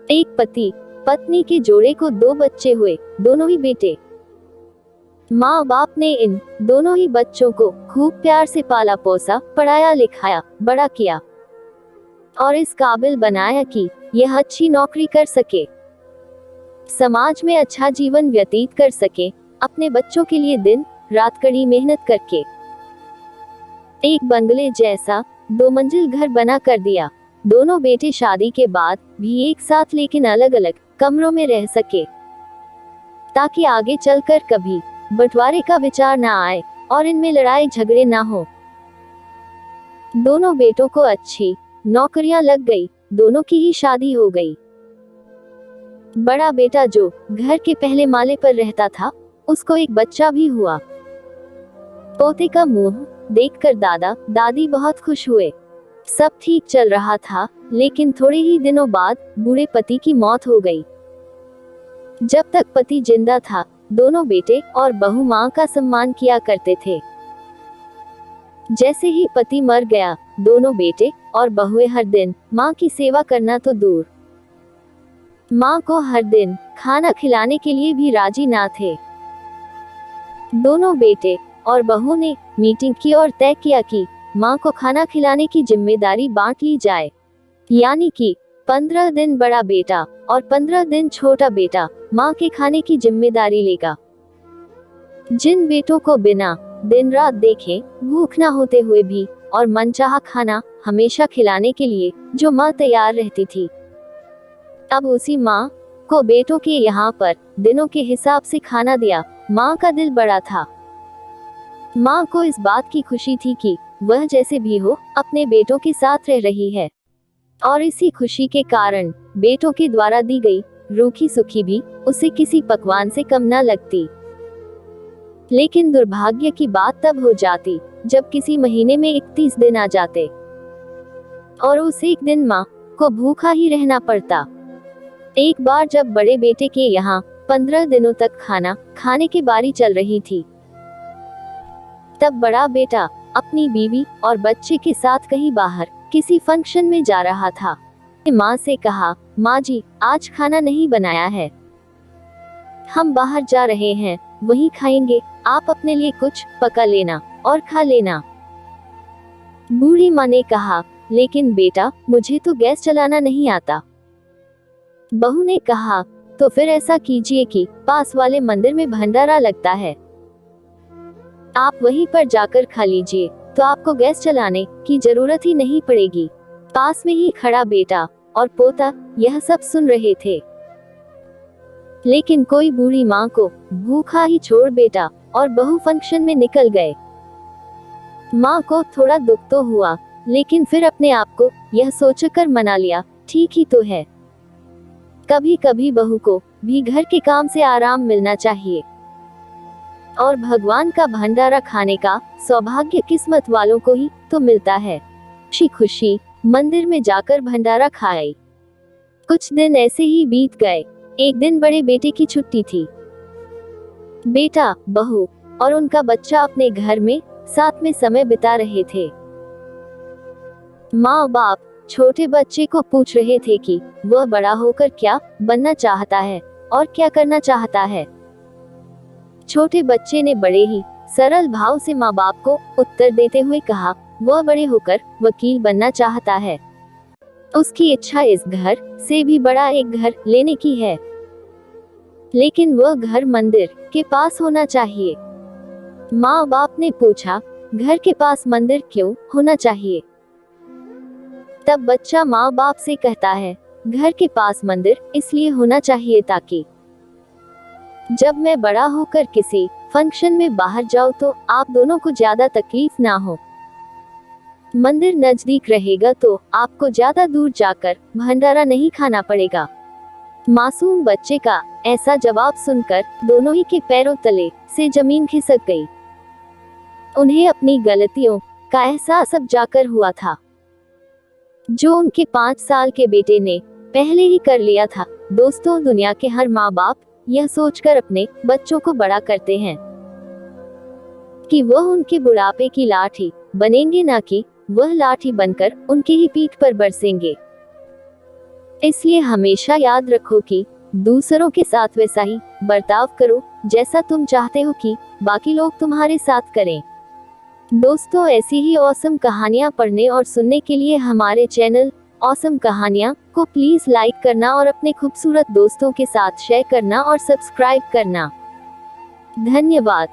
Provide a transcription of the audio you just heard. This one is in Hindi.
एक पति पत्नी के जोड़े को 2 बच्चे हुए, दोनों ही बेटे। माँ बाप ने इन दोनों ही बच्चों को खूब प्यार से पाला पोसा, पढ़ाया लिखाया, बड़ा किया और इस काबिल बनाया कि यह अच्छी नौकरी कर सके, समाज में अच्छा जीवन व्यतीत कर सके, अपने बच्चों के लिए दिन रात कड़ी मेहनत करके एक बंगले जैसा 2 मंजिल घर बना कर दिया। दोनों बेटे शादी के बाद भी एक साथ लेकिन अलग अलग कमरों में रह सके, ताकि आगे चलकर कभी बंटवारे का विचार ना आए और इनमें लड़ाई झगड़े ना हो। दोनों बेटों को अच्छी नौकरियां लग गई, दोनों की ही शादी हो गई। बड़ा बेटा जो घर के पहले माले पर रहता था, उसको एक बच्चा भी हुआ। पोते का मुंह देखकर दादा दादी बहुत खुश हुए। सब ठीक चल रहा था, लेकिन थोड़े ही दिनों बाद बूढ़े पति की मौत हो गई। जब तक पति जिंदा था, दोनों बेटे और बहू मां का सम्मान किया करते थे। जैसे ही पति मर गया, दोनों बेटे और बहुएं हर दिन मां की सेवा करना तो दूर, मां को हर दिन खाना खिलाने के लिए भी राजी ना थे। दोनों बेटे और बहू ने मीटिंग की और तय किया कि मां को खाना खिलाने की जिम्मेदारी बांट ली जाए, यानी कि 15 दिन बड़ा बेटा और 15 दिन छोटा बेटा मां के खाने की जिम्मेदारी लेगा। जिन बेटों को बिना दिन रात देखे भूख ना होते हुए भी और मनचाहा खाना हमेशा खिलाने के लिए जो मां तैयार रहती थी, अब उसी मां को बेटों के यहाँ पर दिनों के हिसाब से खाना दिया। मां का दिल बड़ा था। मां को इस बात की खुशी थी कि वह जैसे भी हो अपने बेटों के साथ रह रही है, और इसी खुशी के कारण बेटों के द्वारा दी गई रूखी सूखी भी उसे किसी पकवान से कम न लगती। लेकिन दुर्भाग्य की बात तब हो जाती जब किसी महीने में 31 दिन आ जाते और उस एक दिन मां को भूखा ही रहना पड़ता। एक बार जब बड़े बेटे के यहाँ 15 दिनों तक खाना खाने की बारी चल रही थी, तब बड़ा बेटा अपनी बीवी और बच्चे के साथ कहीं बाहर किसी फंक्शन में जा रहा था। माँ से कहा, माँ जी आज खाना नहीं बनाया है, हम बाहर जा रहे हैं, वहीं खाएंगे, आप अपने लिए कुछ पका लेना और खा लेना। बूढ़ी माँ ने कहा, लेकिन बेटा मुझे तो गैस चलाना नहीं आता। बहू ने कहा, तो फिर ऐसा कीजिए कि पास वाले मंदिर में भंडारा लगता है, आप वहीं पर जाकर खा लीजिए, तो आपको गैस चलाने की जरूरत ही नहीं पड़ेगी। पास में ही खड़ा बेटा और पोता यह सब सुन रहे थे, लेकिन कोई बूढ़ी माँ को भूखा ही छोड़ बेटा और बहू फंक्शन में निकल गए। माँ को थोड़ा दुख तो हुआ, लेकिन फिर अपने आप को यह सोचकर मना लिया, ठीक ही तो है, कभी कभी बहू को भी घर के काम से आराम मिलना चाहिए, और भगवान का भंडारा खाने का सौभाग्य किस्मत वालों को ही तो मिलता है। खुशी खुशी मंदिर में जाकर भंडारा खाए। कुछ दिन ऐसे ही बीत गए। एक दिन बड़े बेटे की छुट्टी थी। बेटा, बहू और उनका बच्चा अपने घर में साथ में समय बिता रहे थे। माँ बाप छोटे बच्चे को पूछ रहे थे कि वह बड़ा होकर क्या बनना चाहता है और क्या करना चाहता है। छोटे बच्चे ने बड़े ही सरल भाव से माँ बाप को उत्तर देते हुए कहा, वह बड़े होकर वकील बनना चाहता है, उसकी इच्छा इस घर से भी बड़ा एक घर लेने की है, लेकिन वह घर मंदिर के पास होना चाहिए। माँ बाप ने पूछा, घर के पास मंदिर क्यों होना चाहिए? तब बच्चा माँ बाप से कहता है, घर के पास मंदिर इसलिए होना चाहिए ताकि जब मैं बड़ा होकर किसी फंक्शन में बाहर जाऊं तो आप दोनों को ज्यादा तकलीफ ना हो। मंदिर नजदीक रहेगा तो आपको ज्यादा दूर जाकर भंडारा नहीं खाना पड़ेगा। मासूम बच्चे का ऐसा जवाब सुनकर दोनों ही के पैरों तले से जमीन खिसक गई। उन्हें अपनी गलतियों का एहसास अब जाकर हुआ था, जो उनके 5 साल के बेटे ने पहले ही कर लिया था। दोस्तों, दुनिया के हर माँ बाप यह सोचकर अपने बच्चों को बड़ा करते हैं कि वह उनके बुढ़ापे की लाठी बनेंगे, ना कि वह लाठी बनकर उनके ही पीठ पर बरसेंगे। इसलिए हमेशा याद रखो कि दूसरों के साथ वैसा ही बर्ताव करो जैसा तुम चाहते हो कि बाकी लोग तुम्हारे साथ करें। दोस्तों, ऐसी ही ऑसम कहानियाँ पढ़ने और सुनने के लिए हमारे चैनल ऑसम कहानियाँ को प्लीज लाइक करना और अपने खूबसूरत दोस्तों के साथ शेयर करना और सब्सक्राइब करना। धन्यवाद।